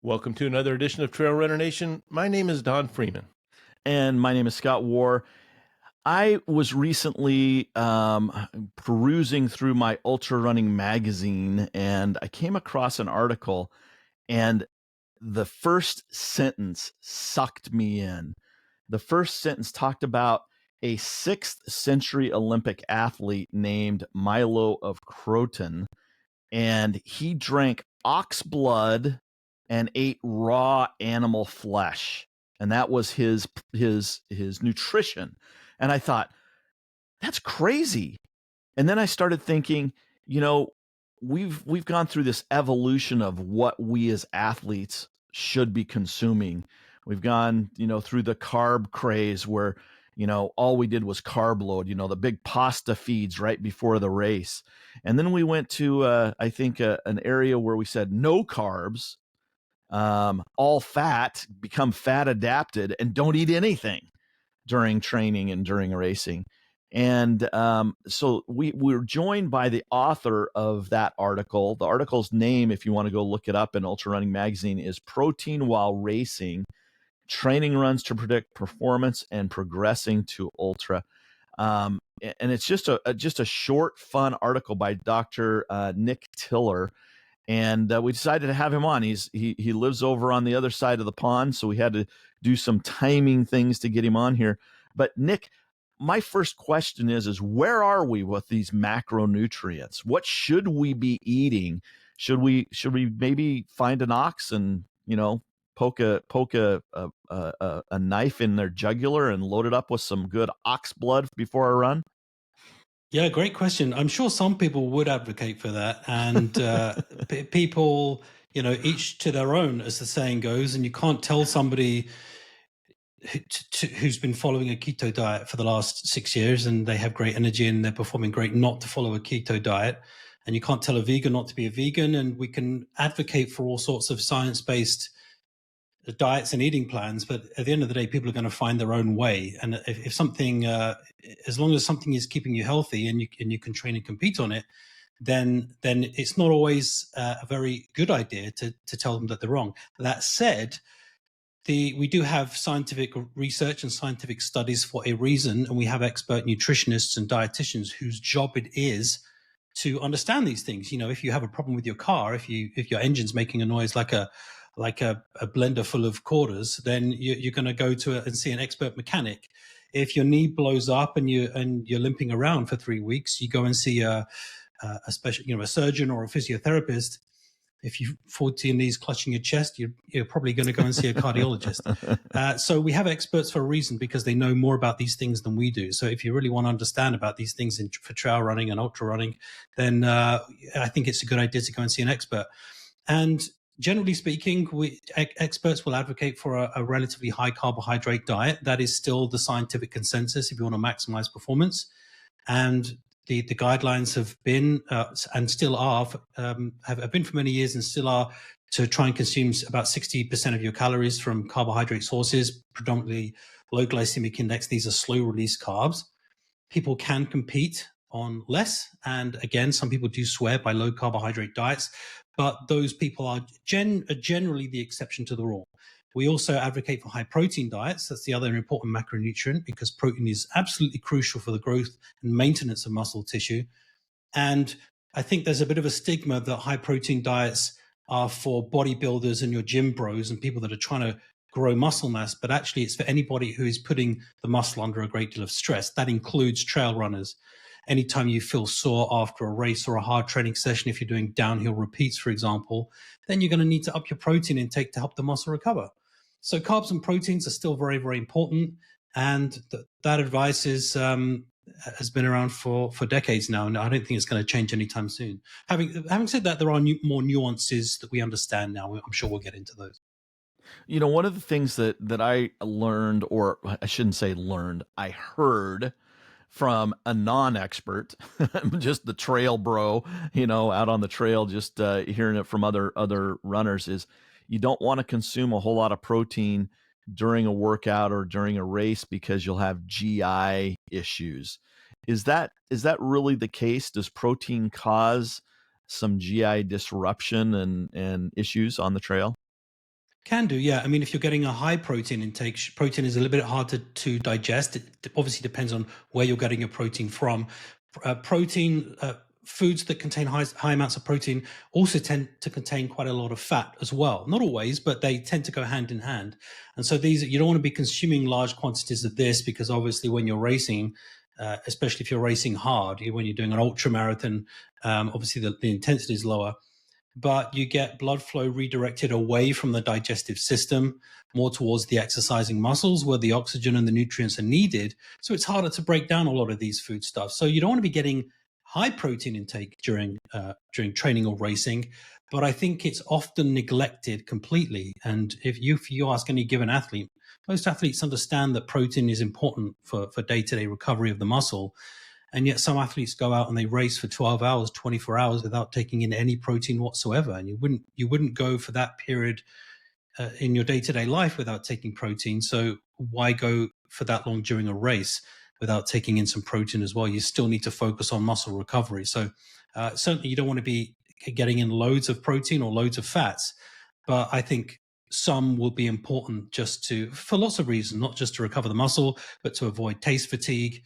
Welcome to another edition of Trail Runner Nation. My name is Don Freeman. And my name is Scott War. I was recently perusing through my ultra running magazine, and I came across an article, and the first sentence sucked me in. The first sentence talked about a 6th century Olympic athlete named Milo of Croton, and he drank ox blood and ate raw animal flesh, and that was his nutrition. And I thought, that's crazy. And then I started thinking, you know, we've gone through this evolution of what we as athletes should be consuming. We've gone, through the carb craze where, all we did was carb load, the big pasta feeds right before the race. And then we went to, I think, an area where we said no carbs, all fat, become fat adapted, and don't eat anything during training and during racing. And so we're joined by the author of that article. The article's name, if you want to go look it up in Ultra Running Magazine, is Protein While Racing, Training Runs to Predict Performance and Progressing to Ultra. And it's just a short, fun article by Dr. Nick Tiller. And we decided to have him on. He lives over on the other side of the pond, so we had to do some timing things to get him on here. But Nick, my first question is where are we with these macronutrients? What should we be eating? Should we maybe find an ox and poke a knife in their jugular and load it up with some good ox blood before a run? Yeah, great question. I'm sure some people would advocate for that, and people, each to their own, as the saying goes. And you can't tell somebody who's been following a keto diet for the last 6 years and they have great energy and they're performing great not to follow a keto diet. And you can't tell a vegan not to be a vegan. And we can advocate for all sorts of science-based diets and eating plans, but at the end of the day, people are going to find their own way. And if something, as long as something is keeping you healthy and you can train and compete on it, then it's not always a very good idea to tell them that they're wrong. That said, we do have scientific research and scientific studies for a reason, and we have expert nutritionists and dietitians whose job it is to understand these things. If you have a problem with your car, if your engine's making a noise like a blender full of quarters, then you're going to go and see an expert mechanic. If your knee blows up and you're limping around for 3 weeks, you go and see a special, a surgeon or a physiotherapist. If you fall to your knees clutching your chest, you're probably going to go and see a cardiologist. So we have experts for a reason, because they know more about these things than we do. So if you really want to understand about these things for trail running and ultra running, then I think it's a good idea to go and see an expert. And generally speaking, experts will advocate for a relatively high carbohydrate diet. That is still the scientific consensus if you want to maximize performance. And the guidelines have been and still are, have been for many years and still are, to try and consume about 60% of your calories from carbohydrate sources, predominantly low glycemic index. These are slow release carbs. People can compete on less. And again, some people do swear by low carbohydrate diets, but those people are generally the exception to the rule. We also advocate for high protein diets. That's the other important macronutrient, because protein is absolutely crucial for the growth and maintenance of muscle tissue. And I think there's a bit of a stigma that high protein diets are for bodybuilders and your gym bros and people that are trying to grow muscle mass, but actually it's for anybody who is putting the muscle under a great deal of stress. That includes trail runners. Anytime you feel sore after a race or a hard training session, if you're doing downhill repeats, for example, then you're going to need to up your protein intake to help the muscle recover. So carbs and proteins are still very, very important. And that advice has been around for decades now, and I don't think it's going to change anytime soon. Having said that, there are more nuances that we understand now. I'm sure we'll get into those. One of the things that I learned, or I shouldn't say learned, I heard from a non-expert, just the trail bro, out on the trail, just hearing it from other runners, is you don't want to consume a whole lot of protein during a workout or during a race, because you'll have GI issues. Is that really the case? Does protein cause some GI disruption and issues on the trail? Can do, yeah. I mean, if you're getting a high protein intake, protein is a little bit hard to digest. It obviously depends on where you're getting your protein from. Foods that contain high amounts of protein also tend to contain quite a lot of fat as well. Not always, but they tend to go hand in hand. And so you don't want to be consuming large quantities of this, because obviously when you're racing, especially if you're racing hard, when you're doing an ultra marathon, obviously the intensity is lower, but you get blood flow redirected away from the digestive system, more towards the exercising muscles where the oxygen and the nutrients are needed. So it's harder to break down a lot of these foodstuffs. So you don't want to be getting high protein intake during training or racing, but I think it's often neglected completely. And if you ask any given athlete, most athletes understand that protein is important for day-to-day recovery of the muscle. And yet some athletes go out and they race for 12 hours, 24 hours without taking in any protein whatsoever. And you wouldn't go for that period in your day-to-day life without taking protein. So why go for that long during a race without taking in some protein as well? You still need to focus on muscle recovery. So certainly you don't want to be getting in loads of protein or loads of fats, but I think some will be important for lots of reasons, not just to recover the muscle, but to avoid taste fatigue.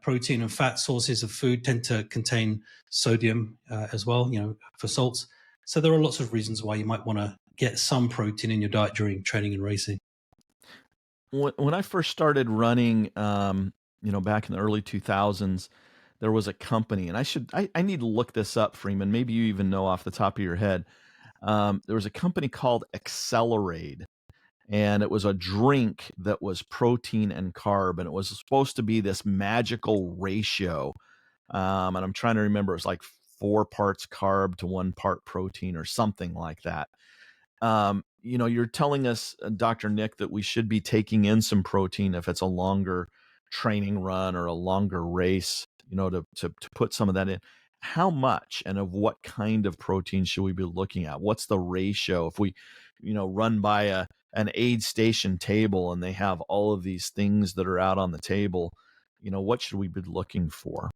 Protein and fat sources of food tend to contain sodium as well, for salts. So there are lots of reasons why you might want to get some protein in your diet during training and racing. When I first started running, back in the early 2000s, there was a company, and I need to look this up, Freeman. Maybe you even know off the top of your head. There was a company called Accelerate, and it was a drink that was protein and carb, and it was supposed to be this magical ratio. And I'm trying to remember, it was like 4 parts carb to 1 part protein or something like that. You're telling us, Dr. Nick, that we should be taking in some protein if it's a longer training run or a longer race, to put some of that in. How much and of what kind of protein should we be looking at? What's the ratio? If we, run by an aid station table and they have all of these things that are out on the table, what should we be looking for?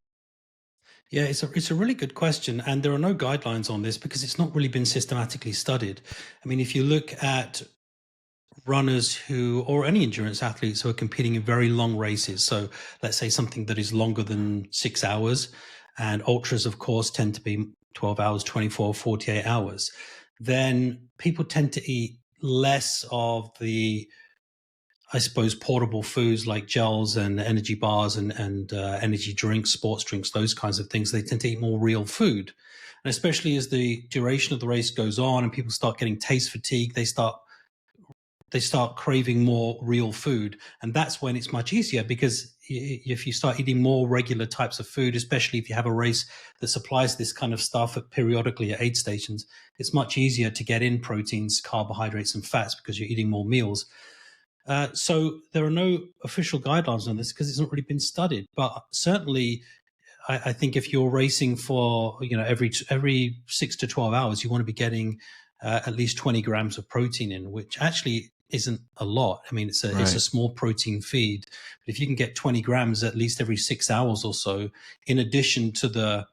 Yeah, it's a really good question, and there are no guidelines on this because it's not really been systematically studied. I mean, if you look at runners or any endurance athletes who are competing in very long races, so let's say something that is longer than 6 hours, and ultras, of course, tend to be 12 hours, 24, 48 hours, then people tend to eat less of the, I suppose, portable foods like gels and energy bars and energy drinks, sports drinks, those kinds of things. They tend to eat more real food. And especially as the duration of the race goes on and people start getting taste fatigue, they start craving more real food. And that's when it's much easier, because if you start eating more regular types of food, especially if you have a race that supplies this kind of stuff periodically at aid stations, it's much easier to get in proteins, carbohydrates, and fats because you're eating more meals. So there are no official guidelines on this because it's not really been studied. But certainly, I think if you're racing for every 6 to 12 hours, you want to be getting at least 20 grams of protein in, which actually isn't a lot. I mean, it's a small protein feed. But if you can get 20 grams at least every 6 hours or so, in addition to the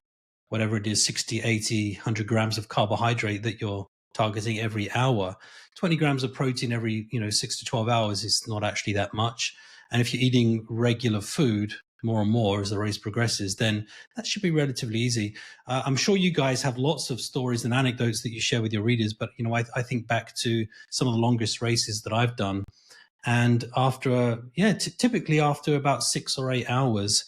whatever it is, 60, 80, 100 grams of carbohydrate that you're targeting every hour, 20 grams of protein every 6 to 12 hours is not actually that much. And if you're eating regular food more and more as the race progresses, then that should be relatively easy. I'm sure you guys have lots of stories and anecdotes that you share with your readers, but I think back to some of the longest races that I've done, and typically after about 6 or 8 hours,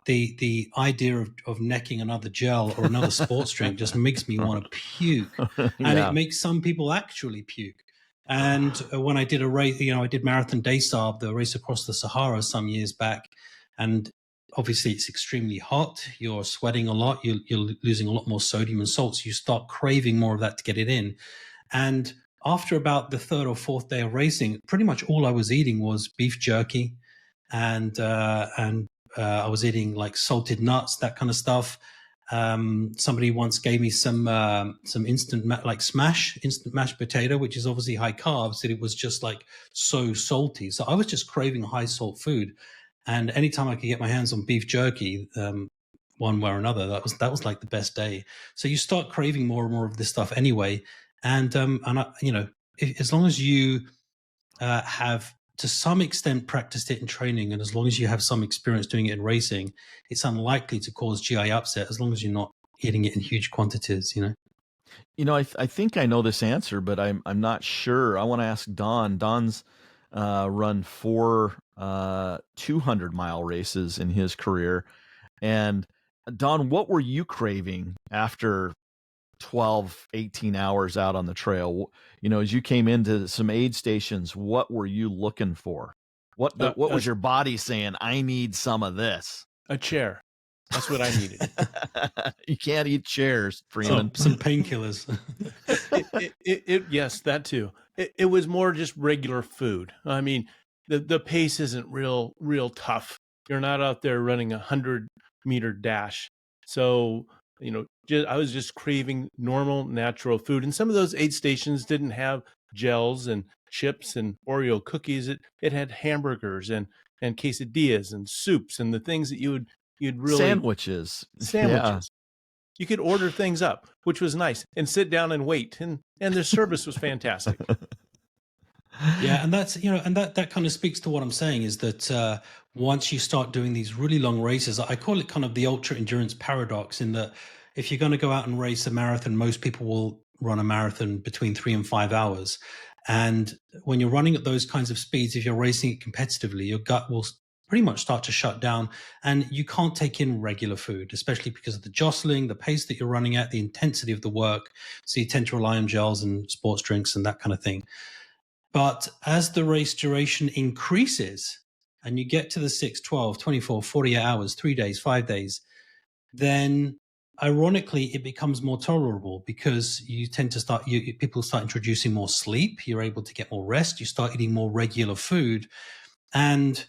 the idea of necking another gel or another sports drink just makes me want to puke, and it makes some people actually puke. And when I did a race, I did Marathon Des Sables, the race across the Sahara some years back, and obviously it's extremely hot. You're sweating a lot. You're losing a lot more sodium and salts. You start craving more of that to get it in. And after about the 3rd or 4th day of racing, pretty much all I was eating was beef jerky, and I was eating like salted nuts, that kind of stuff. Somebody once gave me some instant mashed potato, which is obviously high carbs, that it was just like so salty. So I was just craving high salt food. And anytime I could get my hands on beef jerky, one way or another, that was like the best day. So you start craving more and more of this stuff anyway. And as long as you have to some extent practiced it in training, and as long as you have some experience doing it in racing, it's unlikely to cause GI upset as long as you're not eating it in huge quantities, you know? I think I know this answer, but I'm not sure. I want to ask Don. Don's run four 200-mile races in his career. And Don, what were you craving after 12, 18 hours out on the trail? As you came into some aid stations, what were you looking for? What was your body saying? I need some of this. A chair. That's what I needed. You can't eat chairs, Freeman. Some painkillers. Yes, that too. It was more just regular food. I mean, the pace isn't real tough. You're not out there running 100-meter dash. So, I was just craving normal, natural food. And some of those aid stations didn't have gels and chips and Oreo cookies. It had hamburgers and quesadillas and soups and the things that you'd really sandwiches. Yeah. You could order things up, which was nice, and sit down and wait, and the service was fantastic. Yeah, and that's that kind of speaks to what I'm saying is that once you start doing these really long races, I call it kind of the ultra endurance paradox, in that if you're going to go out and race a marathon, most people will run a marathon between 3 and 5 hours. And when you're running at those kinds of speeds, if you're racing it competitively, your gut will pretty much start to shut down, and you can't take in regular food, especially because of the jostling, the pace that you're running at, the intensity of the work. So you tend to rely on gels and sports drinks and that kind of thing. But as the race duration increases and you get to the 6, 12, 24, 48 hours, 3 days, 5 days, then ironically, it becomes more tolerable, because you tend to people start introducing more sleep. You're able to get more rest. You start eating more regular food. And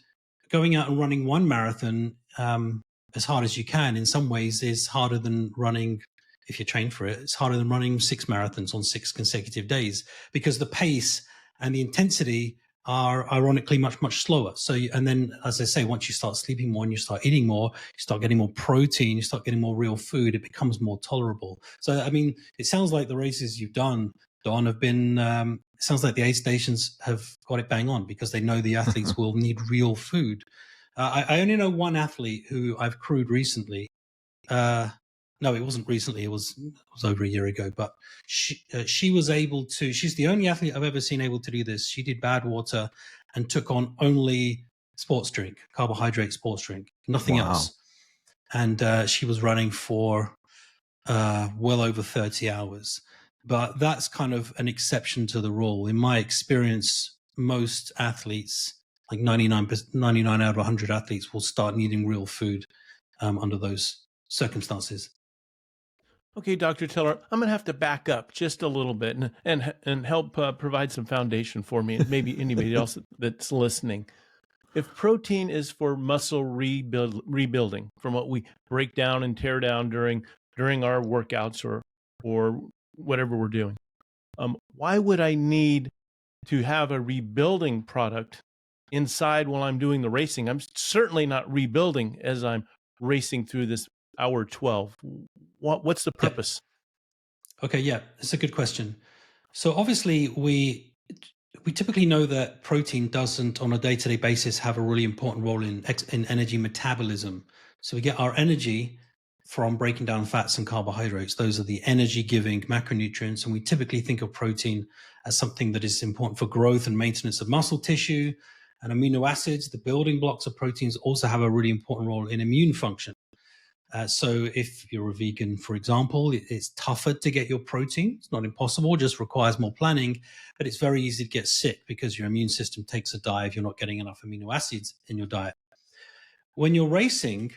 going out and running one marathon as hard as you can, in some ways, is harder than running, if you're trained for it, it's harder than running 6 marathons on 6 consecutive days, because the pace and the intensity are ironically much, much slower. So, and then, as I say, once you start sleeping more and you start eating more, you start getting more protein, you start getting more real food, it becomes more tolerable. So, I mean, it sounds like the races you've done, Don, have been, it sounds like the aid stations have got it bang on, because they know the athletes will need real food. I only know one athlete who I've crewed recently. No, it wasn't recently. It was over a year ago. But she was able to. She's the only athlete I've ever seen able to do this. She did Badwater and took on only sports drink, carbohydrate sports drink, nothing else. And she was running for well over 30 hours. But that's kind of an exception to the rule. In my experience, most athletes, like 99 out of 100 athletes, will start needing real food under those circumstances. Okay, Dr. Tiller, I'm going to have to back up just a little bit and help provide some foundation for me, and maybe anybody else that's listening. If protein is for muscle rebuilding, from what we break down and tear down during our workouts or whatever we're doing, why would I need to have a rebuilding product inside while I'm doing the racing? I'm certainly not rebuilding as I'm racing through this hour 12. What's the purpose? Yeah. Okay, yeah, it's a good question. So obviously we typically know that protein doesn't, on a day-to-day basis, have a really important role in energy metabolism. So we get our energy from breaking down fats and carbohydrates. Those are the energy-giving macronutrients, and we typically think of protein as something that is important for growth and maintenance of muscle tissue. And amino acids, the building blocks of proteins, also have a really important role in immune function. So if you're a vegan, for example, it's tougher to get your protein. It's not impossible, just requires more planning, but it's very easy to get sick because your immune system takes a dive. You're not getting enough amino acids in your diet. When you're racing,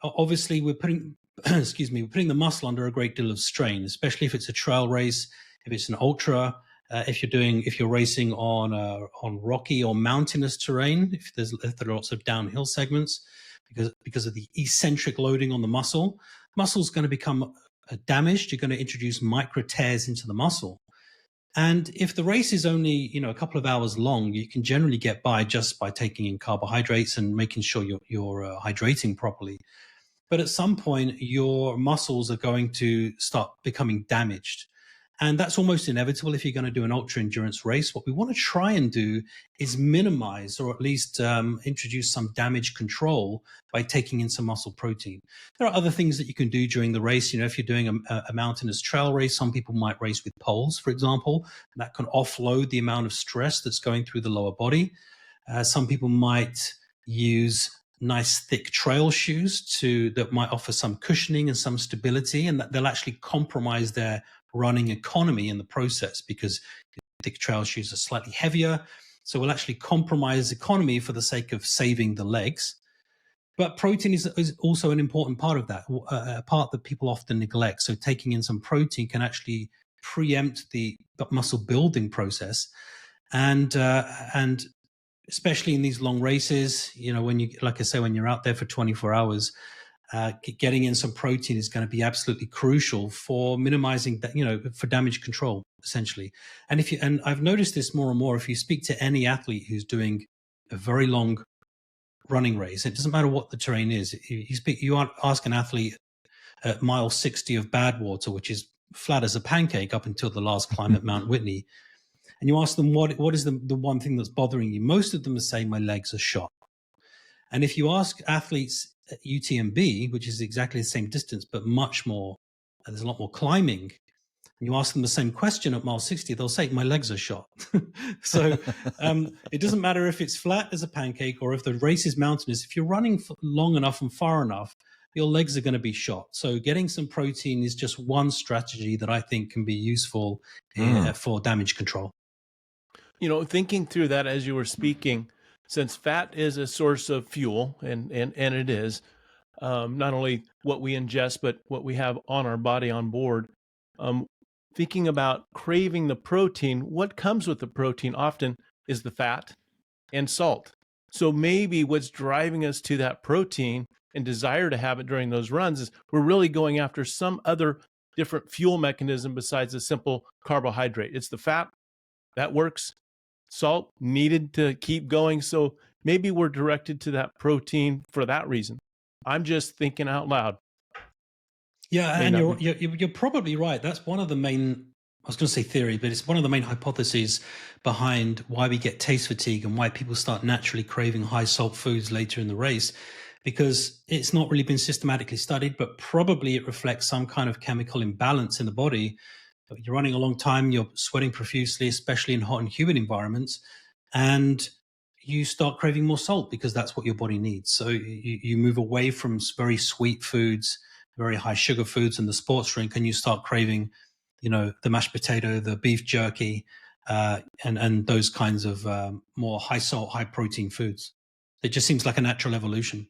obviously we're putting, we're putting the muscle under a great deal of strain, especially if it's a trail race, if it's an ultra, if you're racing on rocky or mountainous terrain, if there are lots of downhill segments, because of the eccentric loading on the muscle's going to become damaged. You're going to introduce micro tears into the muscle. And if the race is only, a couple of hours long, you can generally get by just by taking in carbohydrates and making sure you're hydrating properly. But at some point, your muscles are going to start becoming damaged. And that's almost inevitable if you're going to do an ultra endurance race. What we want to try and do is minimize, or at least introduce some damage control by taking in some muscle protein. There are other things that you can do during the race. If you're doing a mountainous trail race, some people might race with poles, for example. That can offload the amount of stress that's going through the lower body. Some people might use nice thick trail shoes that might offer some cushioning and some stability, and that they'll actually compromise their running economy in the process, because thick trail shoes are slightly heavier. So we'll actually compromise economy for the sake of saving the legs. But protein is also an important part of that, a part that people often neglect. So taking in some protein can actually preempt the muscle building process. And especially in these long races, when like I say, when you're out there for 24 hours, getting in some protein is going to be absolutely crucial for minimizing that, for damage control, essentially. And I've noticed this more and more. If you speak to any athlete who's doing a very long running race, it doesn't matter what the terrain is. You ask an athlete at mile 60 of Badwater, which is flat as a pancake up until the last climb at Mount Whitney, and you ask them what is the one thing that's bothering you, most of them are saying my legs are shot. And if you ask athletes at UTMB, which is exactly the same distance, but much more, there's a lot more climbing, and you ask them the same question at mile 60, they'll say, my legs are shot. So it doesn't matter if it's flat as a pancake or if the race is mountainous. If you're running long enough and far enough, your legs are going to be shot. So getting some protein is just one strategy that I think can be useful for damage control. Thinking through that as you were speaking, since fat is a source of fuel, and it is not only what we ingest, but what we have on our body on board, thinking about craving the protein, what comes with the protein often is the fat and salt. So maybe what's driving us to that protein and desire to have it during those runs is we're really going after some other different fuel mechanism besides a simple carbohydrate. It's the fat that works. Salt needed to keep going. So maybe we're directed to that protein for that reason. I'm just thinking out loud. Yeah, and you're probably right. That's one of the main, I was going to say theory, but it's one of the main hypotheses behind why we get taste fatigue and why people start naturally craving high salt foods later in the race, because it's not really been systematically studied, but probably it reflects some kind of chemical imbalance in the body. You're running a long time, you're sweating profusely, especially in hot and humid environments, and you start craving more salt because that's what your body needs. So you move away from very sweet foods, very high sugar foods and the sports drink, and you start craving, the mashed potato, the beef jerky, and those kinds of more high salt, high protein foods. It just seems like a natural evolution.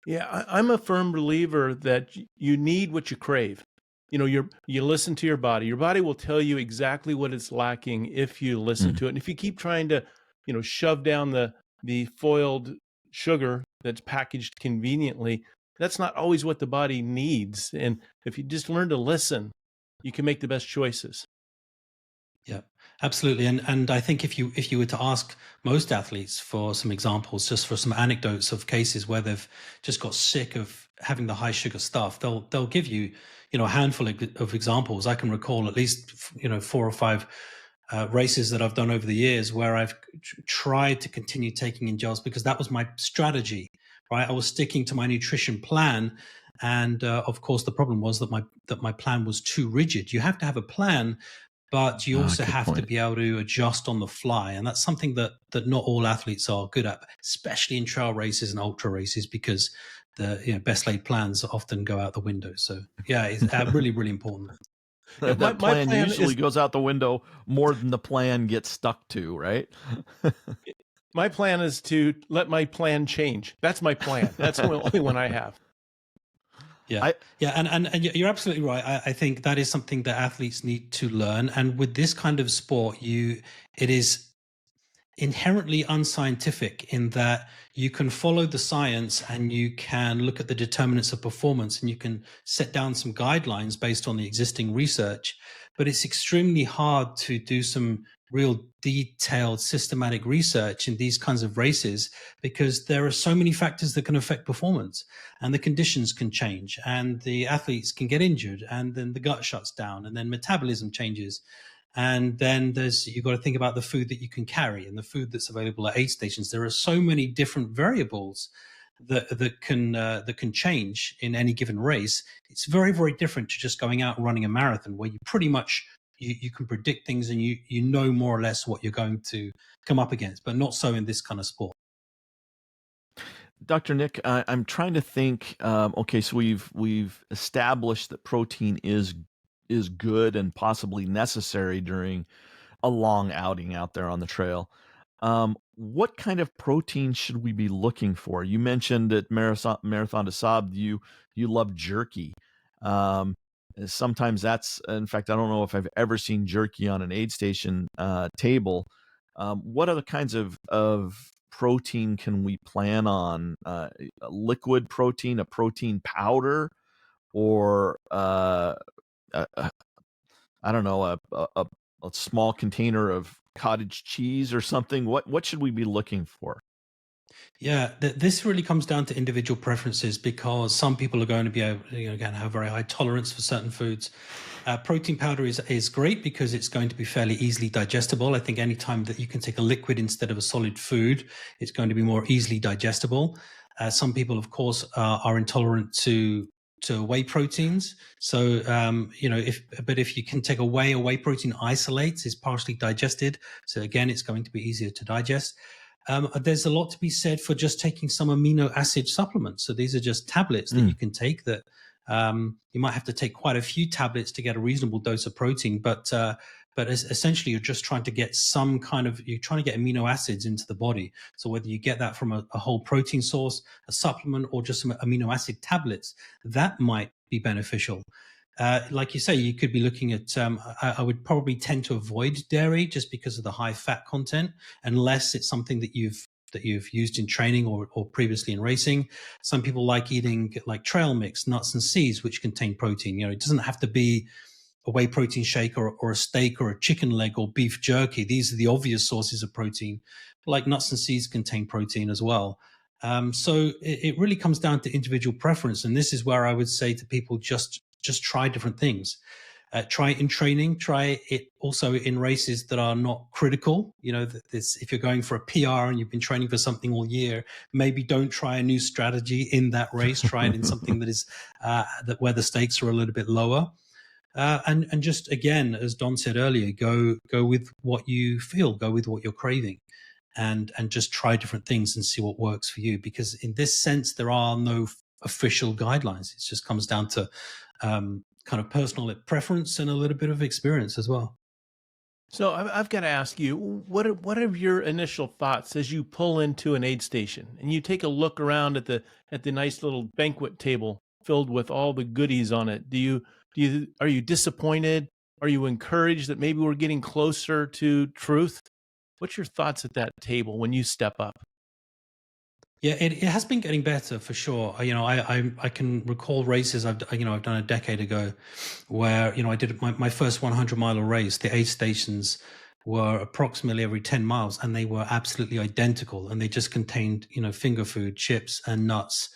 Yeah, I'm a firm believer that you need what you crave. You listen to your body. Your body will tell you exactly what it's lacking if you listen to it. And if you keep trying to, shove down the foiled sugar that's packaged conveniently, that's not always what the body needs. And if you just learn to listen, you can make the best choices. Yeah, absolutely. And I think if you were to ask most athletes for some examples, just for some anecdotes of cases where they've just got sick of having the high sugar stuff, they'll give you, a handful of examples. I can recall at least, 4 or 5 races that I've done over the years where I've tried to continue taking in gels because that was my strategy, right? I was sticking to my nutrition plan. And of course, the problem was that my plan was too rigid. You have to have a plan, but you also have to be able to adjust on the fly. And that's something that not all athletes are good at, especially in trail races and ultra races, because the best laid plans often go out the window. So yeah, it's really, really important. Yeah, that plan usually goes out the window more than the plan gets stuck to, right? My plan is to let my plan change. That's my plan. That's the only one I have. Yeah, and you're absolutely right. I think that is something that athletes need to learn. And with this kind of sport, it is inherently unscientific in that you can follow the science and you can look at the determinants of performance and you can set down some guidelines based on the existing research. But it's extremely hard to do some real detailed, systematic research in these kinds of races, because there are so many factors that can affect performance, and the conditions can change, and the athletes can get injured, and then the gut shuts down, and then metabolism changes. And then you've got to think about the food that you can carry and the food that's available at aid stations. There are so many different variables that can change in any given race. It's very, very different to just going out and running a marathon, where you pretty much you can predict things, and you know more or less what you're going to come up against, but not so in this kind of sport. Dr. Nick, I'm trying to think. Okay, so we've established that protein is good and possibly necessary during a long outing out there on the trail. What kind of protein should we be looking for? You mentioned at Marathon des Sables you love jerky. Um, Sometimes that's, in fact, I don't know if I've ever seen jerky on an aid station table. What other kinds of protein can we plan on? A liquid protein, a protein powder, or I don't know, a small container of cottage cheese or something? What should we be looking for? Yeah, this really comes down to individual preferences, because some people are going to be able, going to have very high tolerance for certain foods. Protein powder is great because it's going to be fairly easily digestible. I think anytime that you can take a liquid instead of a solid food, it's going to be more easily digestible. Some people, of course, are intolerant to whey proteins. So, if you can take a whey protein isolates is partially digested. So again, it's going to be easier to digest. There's a lot to be said for just taking some amino acid supplements. So these are just tablets that you can take that you might have to take quite a few tablets to get a reasonable dose of protein, but essentially you're just trying to get you're trying to get amino acids into the body. So whether you get that from a whole protein source, a supplement, or just some amino acid tablets, that might be beneficial. Like you say, you could be looking at, I would probably tend to avoid dairy just because of the high fat content, unless it's something that you've used in training or previously in racing. Some people like eating like trail mix, nuts and seeds, which contain protein. It doesn't have to be a whey protein shake or a steak or a chicken leg or beef jerky. These are the obvious sources of protein. Like nuts and seeds contain protein as well. So it really comes down to individual preference. And this is where I would say to people, just try different things. Try it in training, try it also in races that are not critical. If you're going for a PR and you've been training for something all year, maybe don't try a new strategy in that race. Try it in something that is where the stakes are a little bit lower. And just again, as Don said earlier, go with what you feel, go with what you're craving, and just try different things and see what works for you. Because in this sense, there are no official guidelines. It just comes down to kind of personal preference and a little bit of experience as well. So I've got to ask you, what are your initial thoughts as you pull into an aid station and you take a look around at the nice little banquet table filled with all the goodies on it? Are you disappointed? Are you encouraged that maybe we're getting closer to truth? What's your thoughts at that table when you step up? Yeah, it has been getting better for sure. I can recall races I've done a decade ago, where I did my first 100-mile race. The aid stations were approximately every 10 miles, and they were absolutely identical, and they just contained finger food, chips, and nuts,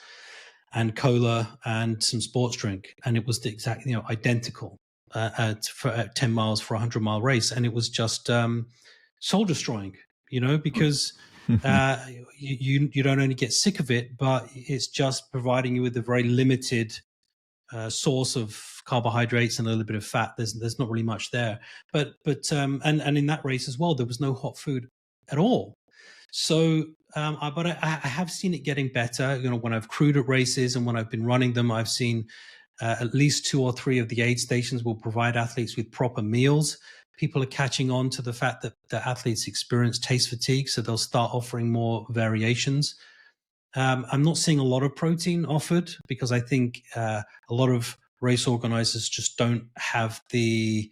and cola, and some sports drink, and it was the exact identical at 10 miles for a 100-mile race, and it was just soul destroying. Because you don't only get sick of it, but it's just providing you with a very limited source of carbohydrates and a little bit of fat. There's not really much there, but and in that race as well, there was no hot food at all. So, but I have seen it getting better. When I've crewed at races and when I've been running them, I've seen at least 2 or 3 of the aid stations will provide athletes with proper meals. People are catching on to the fact that the athletes experience taste fatigue, so they'll start offering more variations. I'm not seeing a lot of protein offered because I think a lot of race organizers just don't have the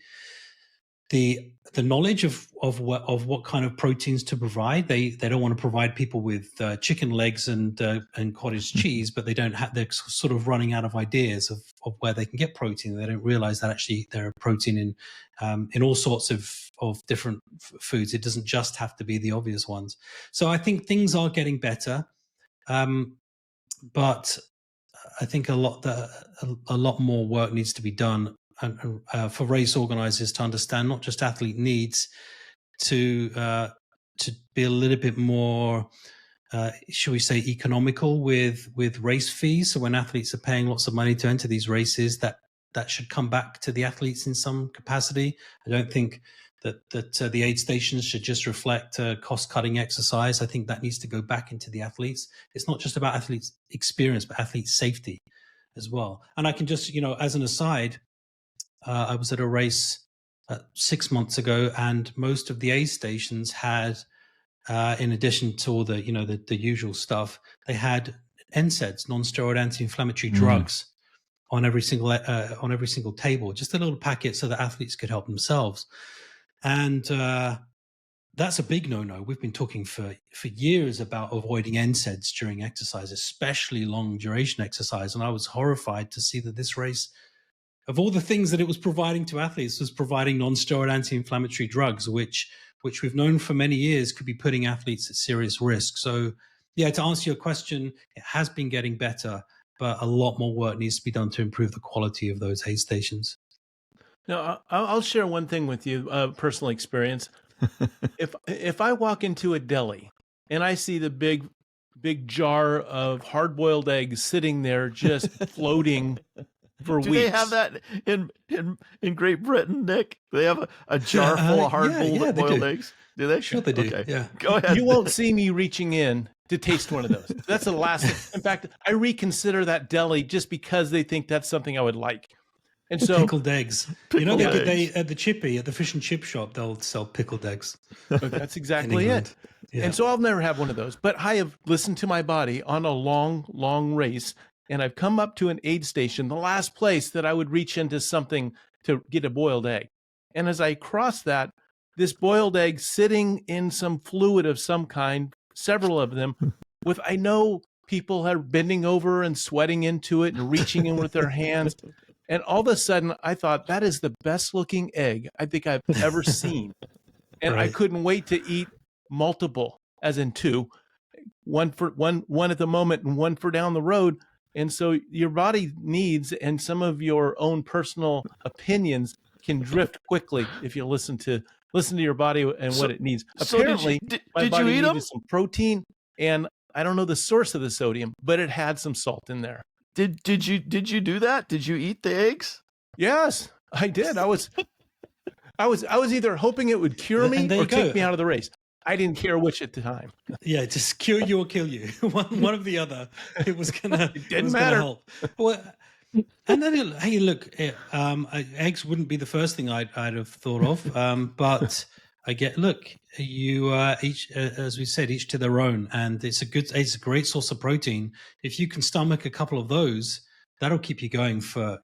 the knowledge of what kind of proteins to provide. They don't want to provide people with chicken legs and cottage cheese, but they're sort of running out of ideas of where they can get protein. They don't realize that actually there are protein in all sorts of different foods. It doesn't just have to be the obvious ones. So I think things are getting better, but I think a lot more work needs to be done for race organizers to understand not just athlete needs, to be a little bit more, shall we say, economical with race fees. So when athletes are paying lots of money to enter these races, that should come back to the athletes in some capacity. I don't think that the aid stations should just reflect cost-cutting exercise. I think that needs to go back into the athletes. It's not just about athletes' experience, but athletes' safety as well. And I can just, as an aside, I was at a race 6 months ago, and most of the aid stations had, in addition to all the the usual stuff, they had NSAIDs, non-steroid anti-inflammatory drugs, on every single table, just a little packet so that athletes could help themselves. And that's a big no-no. We've been talking for years about avoiding NSAIDs during exercise, especially long duration exercise. And I was horrified to see that this race, of all the things that it was providing to athletes, was providing non-steroid anti-inflammatory drugs, which we've known for many years could be putting athletes at serious risk. So yeah, to answer your question, it has been getting better, but a lot more work needs to be done to improve the quality of those aid stations. Now, I'll share one thing with you, personal experience. If I walk into a deli and I see the big jar of hard-boiled eggs sitting there just floating for weeks. Do they have that in Great Britain, Nick? Do they have a jar full of hard-boiled eggs? Do they? Sure they do. Okay. Yeah. Go ahead. You won't see me reaching in to taste one of those. That's the last thing. In fact, I reconsider that deli just because they think that's something I would like. And so pickled eggs. Eggs. At the chippy, at the fish and chip shop, they'll sell pickled eggs. That's exactly it. Yeah. And so I'll never have one of those. But I have listened to my body on a long, long race, and I've come up to an aid station, the last place that I would reach into something to get a boiled egg. And as I cross that, this boiled egg sitting in some fluid of some kind, several of them, I know people are bending over and sweating into it and reaching in with their hands. And all of a sudden, I thought, that is the best looking egg I think I've ever seen. And I couldn't wait to eat multiple, as in two, one at the moment and one for down the road. And so your body needs, and some of your own personal opinions can drift quickly if you listen to your body and what it needs. Apparently, my body needed some protein, and I don't know the source of the sodium, but it had some salt in there. Did you do that? Did you eat the eggs? Yes, I did. I was either hoping it would cure me or take me out of the race. I didn't care which at the time. Yeah, just cure you or kill you. one of the other. It was gonna. It didn't matter. Help. Well, and then hey, look, eggs wouldn't be the first thing I'd have thought of. But I get. Look, you each, as we said, each to their own, and it's a great source of protein. If you can stomach a couple of those, that'll keep you going for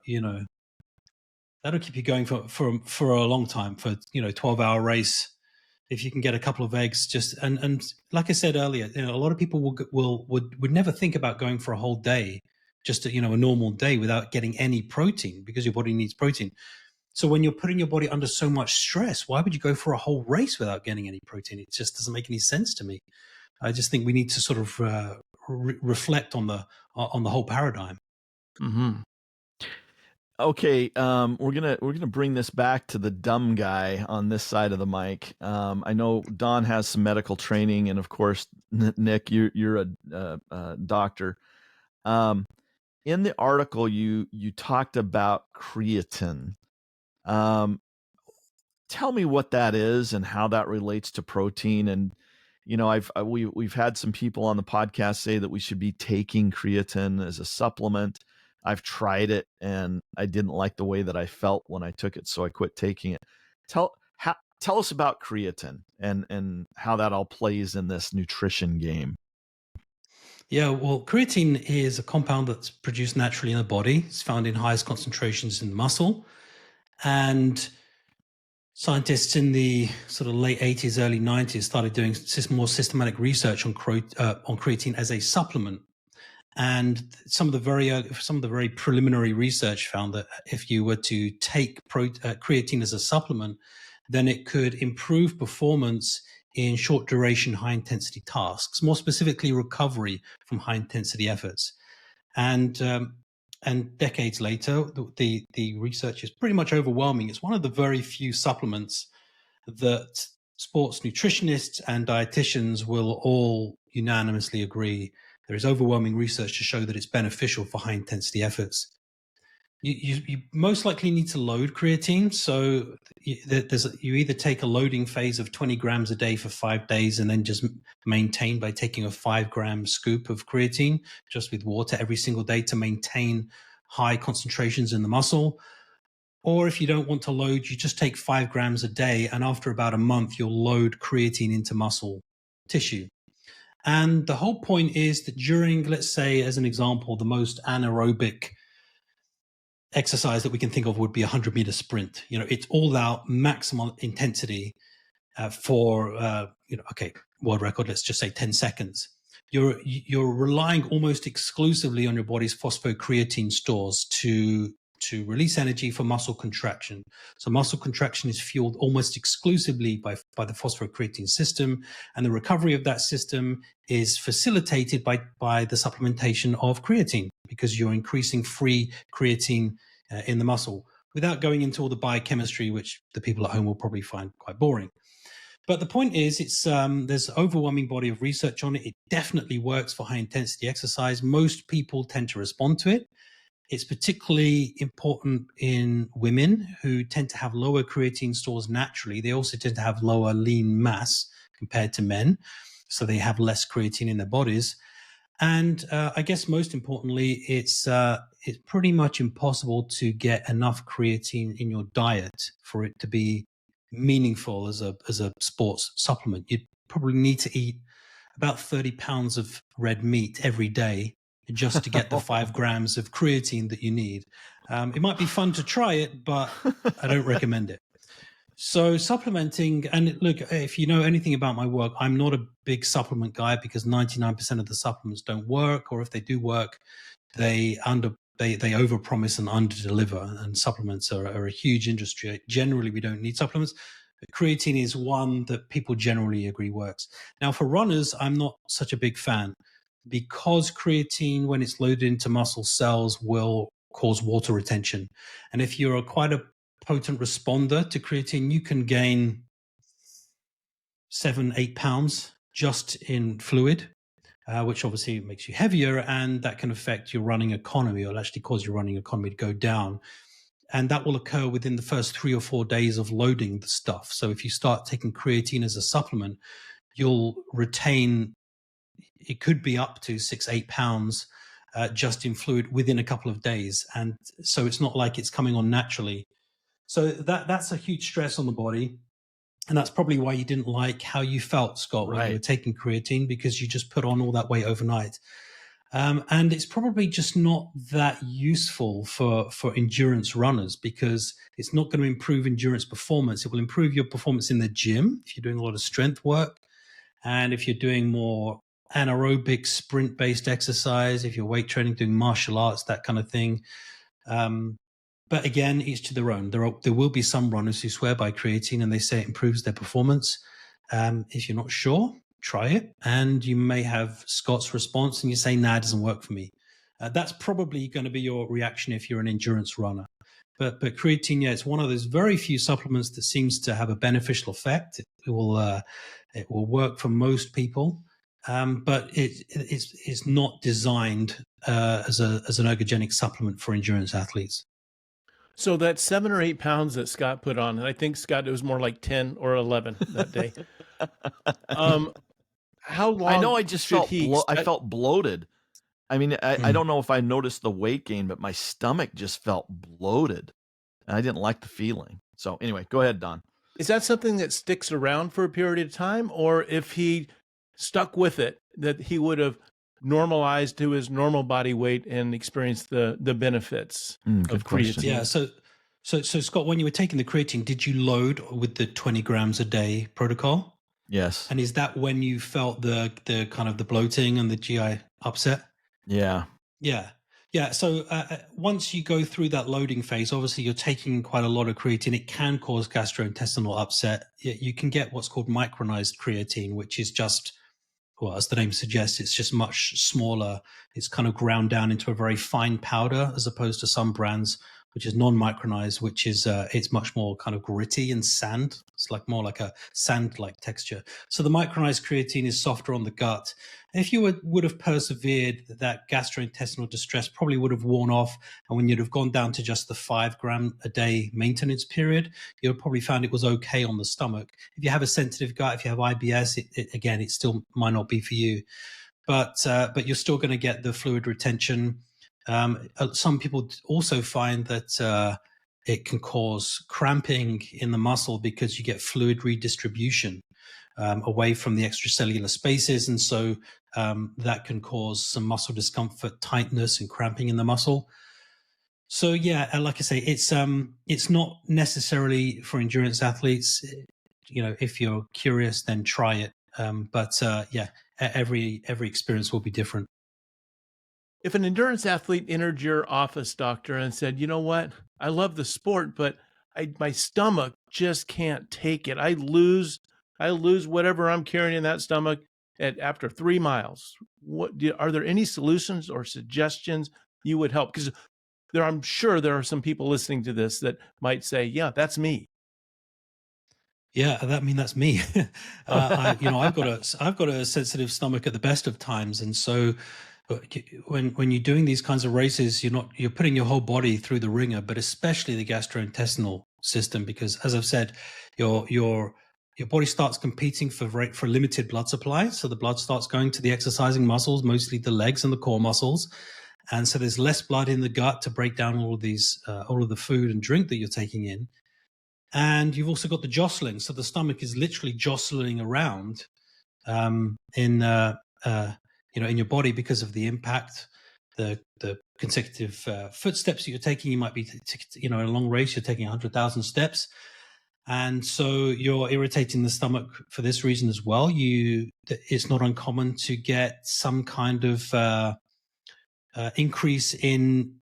That'll keep you going for a long time, for 12-hour race. If you can get a couple of eggs, just and like I said earlier, a lot of people would never think about going for a whole day, just a normal day, without getting any protein, because your body needs protein. So when you're putting your body under so much stress, why would you go for a whole race without getting any protein? It just doesn't make any sense to me. I just think we need to sort of reflect on the whole paradigm. Mm-hmm. Okay, we're gonna bring this back to the dumb guy on this side of the mic. I know Don has some medical training, and of course, Nick, you're a doctor. In the article, you talked about creatine. Tell me what that is and how that relates to protein. And we've had some people on the podcast say that we should be taking creatine as a supplement. I've tried it and I didn't like the way that I felt when I took it, so I quit taking it. Tell us about creatine and how that all plays in this nutrition game. Yeah, well, creatine is a compound that's produced naturally in the body. It's found in highest concentrations in muscle. And scientists in the sort of late 80s, early 90s started doing more systematic research on creatine as a supplement. And some of the very preliminary research found that if you were to take creatine as a supplement, then it could improve performance in short duration, high intensity tasks, more specifically recovery from high intensity efforts. And decades later, the research is pretty much overwhelming. It's one of the very few supplements that sports nutritionists and dietitians will all unanimously agree there is overwhelming research to show that it's beneficial for high intensity efforts. You most likely need to load creatine. So you either take a loading phase of 20 grams a day for 5 days and then just maintain by taking a 5-gram scoop of creatine just with water every single day to maintain high concentrations in the muscle. Or if you don't want to load, you just take 5 grams a day, and after about a month, you'll load creatine into muscle tissue. And the whole point is that during, let's say, as an example, the most anaerobic exercise that we can think of would be a 100-meter sprint. It's all out, maximal intensity for, world record, let's just say 10 seconds. You're relying almost exclusively on your body's phosphocreatine stores to release energy for muscle contraction. So muscle contraction is fueled almost exclusively by the phosphocreatine system, and the recovery of that system is facilitated by the supplementation of creatine, because you're increasing free creatine in the muscle without going into all the biochemistry, which the people at home will probably find quite boring. But the point is, there's an overwhelming body of research on it. It definitely works for high intensity exercise. Most people tend to respond to it. It's particularly important in women who tend to have lower creatine stores naturally. They also tend to have lower lean mass compared to men, so they have less creatine in their bodies. And I guess most importantly, it's pretty much impossible to get enough creatine in your diet for it to be meaningful as a sports supplement. You'd probably need to eat about 30 pounds of red meat every day just to get the 5 grams of creatine that you need. It might be fun to try it, but I don't recommend it. So supplementing, and look, if you know anything about my work, I'm not a big supplement guy because 99% of the supplements don't work, or if they do work, they overpromise and underdeliver. And supplements are a huge industry. Generally, we don't need supplements. Creatine is one that people generally agree works. Now, for runners, I'm not such a big fan, because creatine, when it's loaded into muscle cells, will cause water retention. And if you're quite a potent responder to creatine, you can gain 7-8 pounds just in fluid, which obviously makes you heavier, and that can affect your running economy, or actually cause your running economy to go down. And that will occur within the first 3 or 4 days of loading the stuff. So if you start taking creatine as a supplement, you'll retain, it could be up to 6-8 pounds just in fluid within a couple of days. And so it's not like it's coming on naturally. So that's a huge stress on the body. And that's probably why you didn't like how you felt, Scott, when you were taking creatine, because you just put on all that weight overnight. And it's probably just not that useful for endurance runners, because it's not going to improve endurance performance. It will improve your performance in the gym if you're doing a lot of strength work. And if you're doing more anaerobic sprint-based exercise, if you're weight training, doing martial arts, that kind of thing. But again, each to their own. There will be some runners who swear by creatine and they say it improves their performance. If you're not sure, try it. And you may have Scott's response and you say, nah, it doesn't work for me. That's probably going to be your reaction if you're an endurance runner. But creatine, yeah, it's one of those very few supplements that seems to have a beneficial effect. It will work for most people. But it's not designed as an ergogenic supplement for endurance athletes. So that 7 or 8 pounds that Scott put on, and I think, Scott, it was more like 10 or 11 that day. How long? I know I just felt I felt bloated. I mean, I don't know if I noticed the weight gain, but my stomach just felt bloated, and I didn't like the feeling. So anyway, go ahead, Don. Is that something that sticks around for a period of time, or if he stuck with it, that he would have normalized to his normal body weight and experienced the benefits of creatine? Yeah, So Scott, when you were taking the creatine, did you load with the 20 grams a day protocol? Yes. And is that when you felt the kind of the bloating and the GI upset? Yeah. Yeah. Yeah. So once you go through that loading phase, obviously you're taking quite a lot of creatine. It can cause gastrointestinal upset. You can get what's called micronized creatine, which is just, well, as the name suggests, it's just much smaller. It's kind of ground down into a very fine powder, as opposed to some brands, which is non-micronized, which is it's much more kind of gritty and sand. It's like more like a sand-like texture. So the micronized creatine is softer on the gut. If you would have persevered, that gastrointestinal distress probably would have worn off. And when you'd have gone down to just the 5 gram a day maintenance period, you'd have probably found it was okay on the stomach. If you have a sensitive gut, if you have IBS, again, it still might not be for you. But you're still going to get the fluid retention. Some people also find that it can cause cramping in the muscle because you get fluid redistribution away from the extracellular spaces. And so that can cause some muscle discomfort, tightness, and cramping in the muscle. So yeah, like I say, it's not necessarily for endurance athletes. You know, if you're curious, then try it. But yeah, every experience will be different. If an endurance athlete entered your office, doctor, and said, "You know what? I love the sport, but my stomach just can't take it. I lose whatever I'm carrying in that stomach after 3 miles." Are there any solutions or suggestions you would help? Because I'm sure there are some people listening to this that might say, "Yeah, that's me." Yeah, that's me. I've got a sensitive stomach at the best of times, and so when you're doing these kinds of races, you're putting your whole body through the ringer, but especially the gastrointestinal system, because as I've said, your body starts competing for limited blood supply. So the blood starts going to the exercising muscles, mostly the legs and the core muscles. And so there's less blood in the gut to break down all of the food and drink that you're taking in. And you've also got the jostling. So the stomach is literally jostling around in your body because of the impact, the consecutive footsteps that you're taking. You might be, in a long race, you're taking 100,000 steps. And so you're irritating the stomach for this reason as well. It's not uncommon to get some kind of increase in